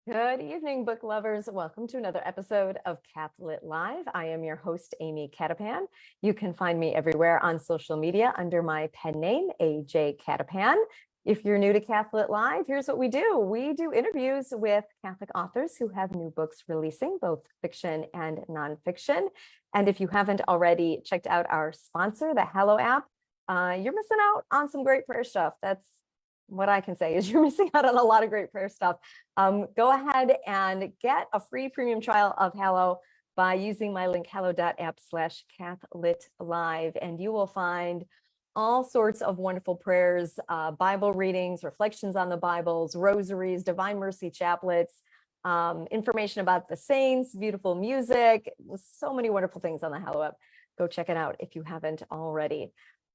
Good evening, book lovers. Welcome to another episode of Cath-Lit Live. I am your host, Amy Cattapan. You can find me everywhere on social media under my pen name, AJ Cattapan. If you're new to Cath-Lit Live, here's what we do. We do interviews with Catholic authors who have new books releasing, both fiction and nonfiction. And if you haven't already checked out our sponsor, the Hallow app, you're missing out on some great prayer stuff. That's what I can say is you're missing out on a lot of great prayer stuff. Go ahead and get a free premium trial of Hallow by using my link hallow.app/cathlitlive, and you will find all sorts of wonderful prayers, Bible readings, reflections on the Bibles, rosaries, Divine Mercy chaplets, information about the saints, beautiful music, so many wonderful things on the Hallow app. Go check it out if you haven't already.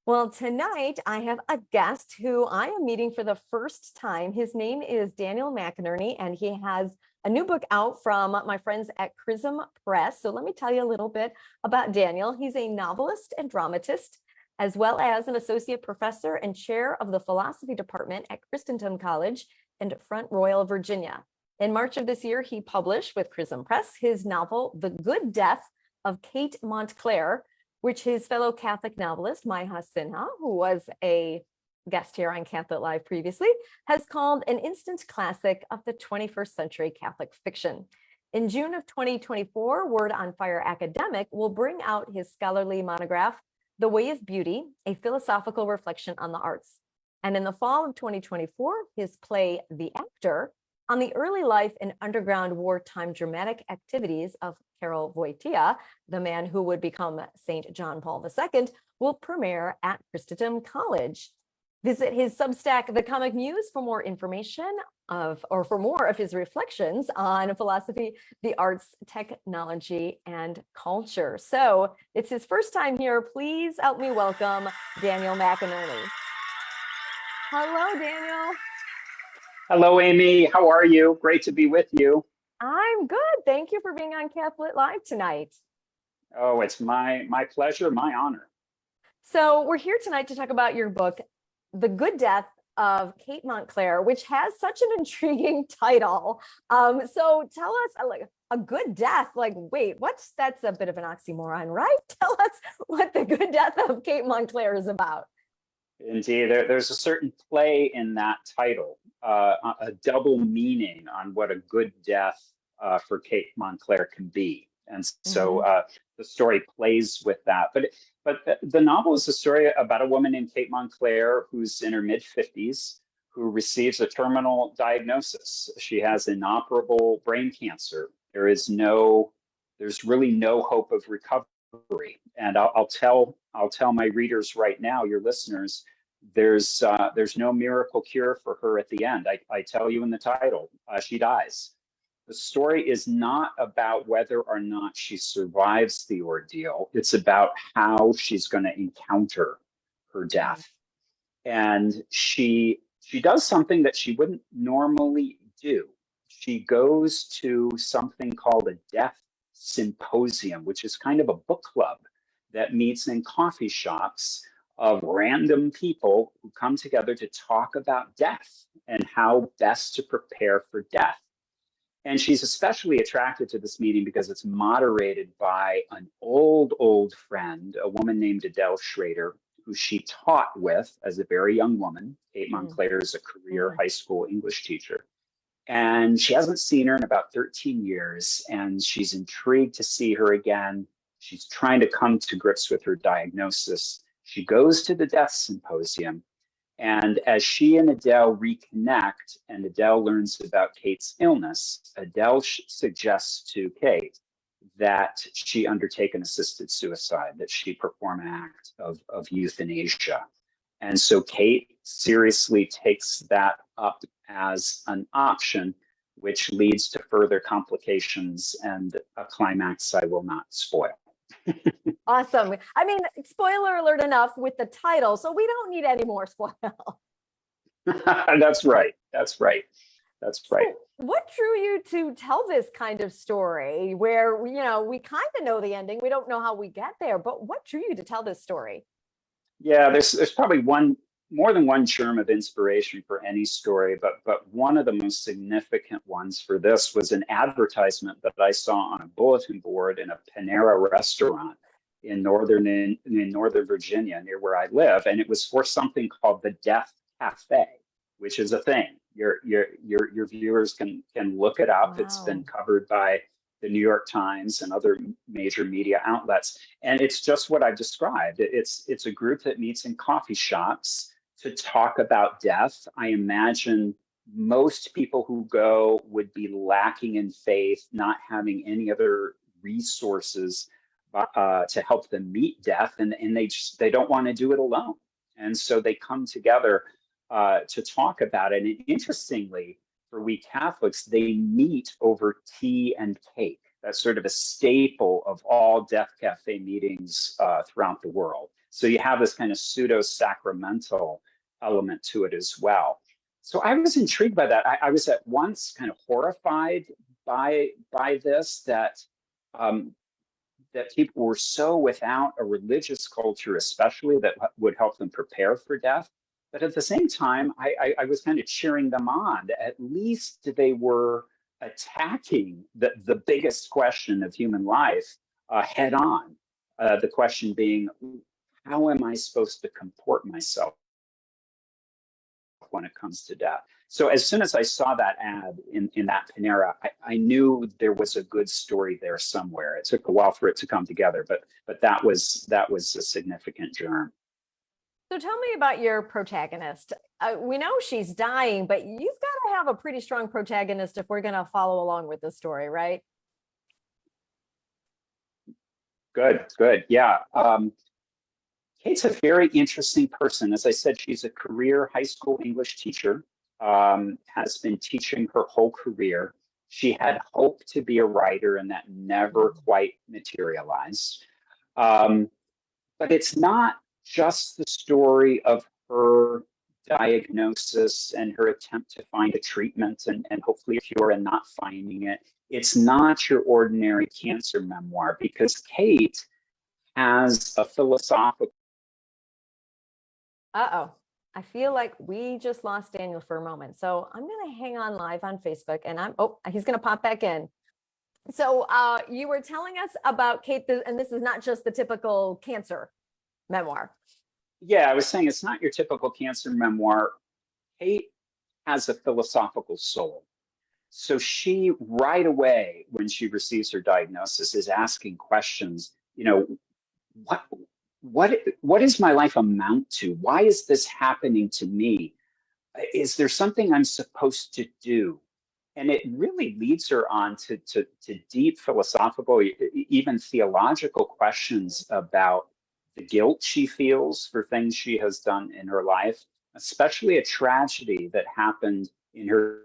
Well, tonight I have a guest who I am meeting for the first time. His name is Daniel McInerny, and he has a new book out from my friends at Chrism Press. So let me tell you a little bit about Daniel. He's a novelist and dramatist, as well as an associate professor and chair of the philosophy department at Christendom College in Front Royal, Virginia. In March of this year, he published with Chrism Press his novel, The Good Death of Kate Montclair, which his fellow Catholic novelist, Maha Sinha, who was a guest here on Cath-Lit Live previously, has called an instant classic of the 21st century Catholic fiction. In June of 2024, Word on Fire Academic will bring out his scholarly monograph, The Way of Beauty, a philosophical reflection on the arts. And in the fall of 2024, his play, The Actor, on the early life and underground wartime dramatic activities of Karol Wojtyła, the man who would become St. John Paul II, will premiere at Christendom College. Visit his Substack, The Comic Muse, for more information for more of his reflections on philosophy, the arts, technology, and culture. So it's his first time here. Please help me welcome Daniel McInerny. Hello, Daniel. Hello, Amy. How are you? Great to be with you. I'm good. Thank you for being on Cath-Lit Live tonight. Oh, it's my pleasure, my honor. So we're here tonight to talk about your book, The Good Death of Kate Montclair, which has such an intriguing title. So tell us, like, a good death, like, wait, that's a bit of an oxymoron, right? Tell us what The Good Death of Kate Montclair is about. Indeed, there's a certain play in that title, a double meaning on what a good death for Kate Montclair can be. And so the story plays with that. But the novel is a story about a woman named Kate Montclair who's in her mid-50s, who receives a terminal diagnosis. She has inoperable brain cancer. There's really no hope of recovery. And I'll tell my readers right now, your listeners, there's no miracle cure for her at the end. I tell you in the title, she dies. The story is not about whether or not she survives the ordeal. It's about how she's going to encounter her death. And she does something that she wouldn't normally do. She goes to something called a death symposium, which is kind of a book club that meets in coffee shops of random people who come together to talk about death and how best to prepare for death. And she's especially attracted to this meeting because it's moderated by an old friend, a woman named Adele Schrader, who she taught with as a very young woman. Kate Montclair is a career high school English teacher. And she hasn't seen her in about 13 years, and she's intrigued to see her again. She's trying to come to grips with her diagnosis. She goes to the death symposium, and as she and Adele reconnect and Adele learns about Kate's illness, Adele suggests to Kate that she undertake an assisted suicide, that she perform an act of euthanasia. And so Kate seriously takes that up as an option, which leads to further complications and a climax I will not spoil. Awesome. I mean, spoiler alert enough with the title, so we don't need any more spoil. That's right. So what drew you to tell this kind of story where, we kind of know the ending, we don't know how we get there, but what drew you to tell this story? Yeah, there's probably one more than one germ of inspiration for any story, but one of the most significant ones for this was an advertisement that I saw on a bulletin board in a Panera restaurant in northern Virginia, near where I live, and it was for something called the Death Cafe, which is a thing. Your viewers can look it up. Wow. It's been covered by the New York Times and other major media outlets, and it's just what I've described. It's a group that meets in coffee shops to talk about death. I imagine most people who go would be lacking in faith, not having any other resources to help them meet death, and they don't want to do it alone, and so they come together to talk about it. And interestingly, for we Catholics, they meet over tea and cake. That's sort of a staple of all Death Cafe meetings throughout the world. So you have this kind of pseudo-sacramental element to it as well. So I was intrigued by that. I was at once kind of horrified by this, that people were so without a religious culture, especially, that would help them prepare for death. But at the same time, I was kind of cheering them on. At least they were attacking the biggest question of human life head on. The question being, how am I supposed to comport myself when it comes to death? So as soon as I saw that ad in that Panera, I knew there was a good story there somewhere. It took a while for it to come together, but that was a significant germ. So tell me about your protagonist. We know she's dying, but you've got to have a pretty strong protagonist if we're going to follow along with the story, right? Good. Yeah. Kate's a very interesting person. As I said, she's a career high school English teacher, has been teaching her whole career. She had hoped to be a writer, and that never quite materialized. But it's not just the story of her diagnosis and her attempt to find a treatment and hopefully a cure and not finding it. It's not your ordinary cancer memoir, because Kate has a philosophical. Uh-oh. I feel like we just lost Daniel for a moment. So I'm going to hang on live on Facebook, and he's going to pop back in. So you were telling us about Kate, and this is not just the typical cancer memoir. Yeah, I was saying it's not your typical cancer memoir. Kate has a philosophical soul. So she, right away, when she receives her diagnosis, is asking questions, what does my life amount to? Why is this happening to me? Is there something I'm supposed to do? And it really leads her on to deep philosophical, even theological questions about the guilt she feels for things she has done in her life, especially a tragedy that happened in her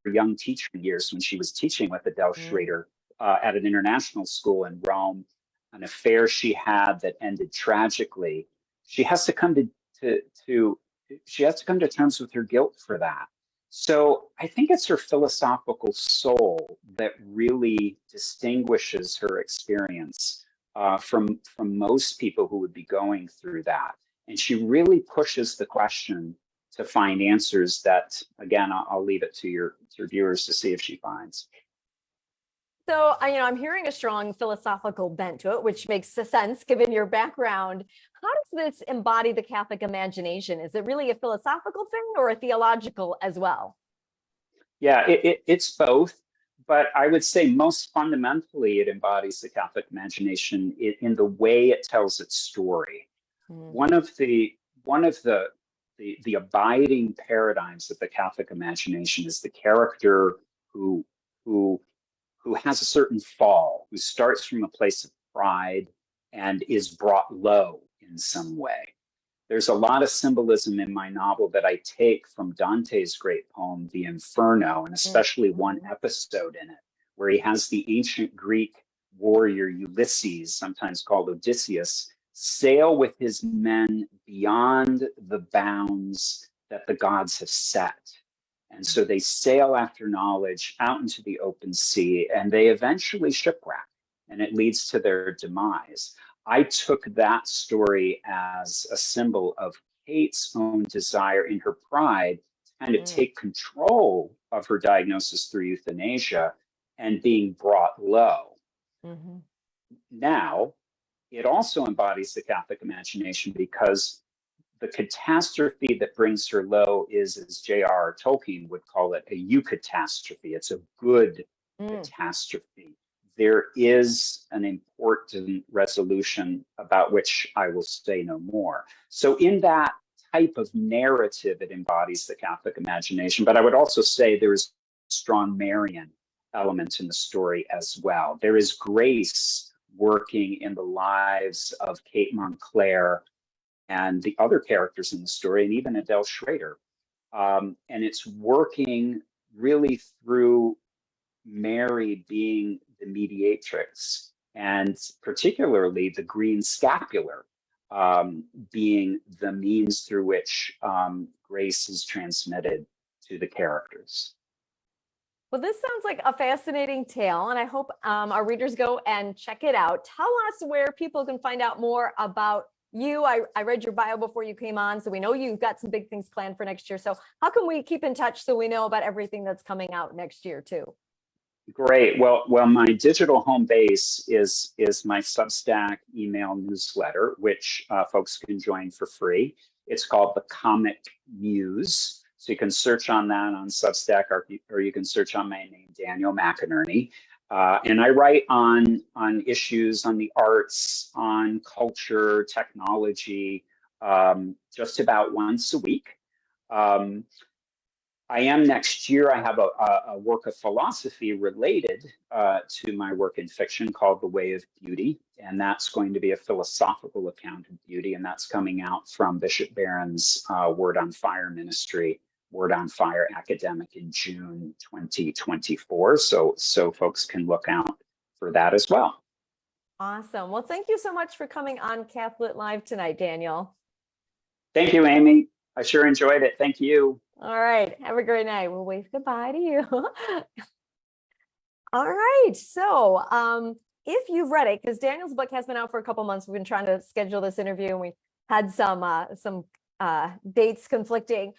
young teaching years when she was teaching with Adele Schrader at an international school in Rome, an affair she had that ended tragically. She has to come to terms with her guilt for that. So I think it's her philosophical soul that really distinguishes her experience from most people who would be going through that. And she really pushes the question to find answers that, again, I'll leave it to your viewers to see if she finds. So, I'm hearing a strong philosophical bent to it, which makes sense given your background. How does this embody the Catholic imagination? Is it really a philosophical thing or a theological as well? Yeah, it's both. But I would say most fundamentally, it embodies the Catholic imagination in the way it tells its story. One of the abiding paradigms of the Catholic imagination is the character who has a certain fall, who starts from a place of pride and is brought low in some way. There's a lot of symbolism in my novel that I take from Dante's great poem, The Inferno, and especially one episode in it, where he has the ancient Greek warrior Ulysses, sometimes called Odysseus, sail with his men beyond the bounds that the gods have set. And so they sail after knowledge out into the open sea, and they eventually shipwreck, and it leads to their demise. I took that story as a symbol of Kate's own desire in her pride to kind of take control of her diagnosis through euthanasia and being brought low. Now, it also embodies the Catholic imagination because the catastrophe that brings her low is, as J.R.R. Tolkien would call it, a eucatastrophe. It's a good catastrophe. There is an important resolution about which I will say no more. So in that type of narrative, it embodies the Catholic imagination. But I would also say there is strong Marian element in the story as well. There is grace working in the lives of Kate Montclair and the other characters in the story, and even Adele Schrader. And it's working really through Mary being the mediatrix, and particularly the green scapular being the means through which grace is transmitted to the characters. Well, this sounds like a fascinating tale, and I hope our readers go and check it out. Tell us where people can find out more about you. I read your bio before you came on, so we know you've got some big things planned for next year. So how can we keep in touch so we know about everything that's coming out next year too? Great. Well, my digital home base is my Substack email newsletter, which folks can join for free. It's called The Comic Muse. So you can search on that on Substack, or you can search on my name, Daniel McInerny. And I write on issues, on the arts, on culture, technology, just about once a week. I am next year, I have a work of philosophy related to my work in fiction called The Way of Beauty. And that's going to be a philosophical account of beauty. And that's coming out from Bishop Barron's Word on Fire ministry, Word on Fire academic, in June 2024. So folks can look out for that as well. Awesome. Well, thank you so much for coming on Cath-Lit Live tonight, Daniel. Thank you, Amy. I sure enjoyed it. Thank you. All right. Have a great night. We'll wave goodbye to you. All right. So if you've read it, because Daniel's book has been out for a couple months, we've been trying to schedule this interview and we had some dates conflicting.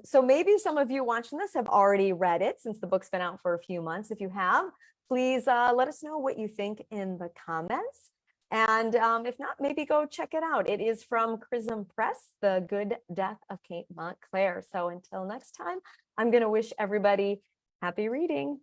So maybe some of you watching this have already read it since the book's been out for a few months. If you have, please let us know what you think in the comments. And if not, maybe go check it out. It is from Chrism Press, The Good Death of Kate Montclair. So until next time, I'm going to wish everybody happy reading.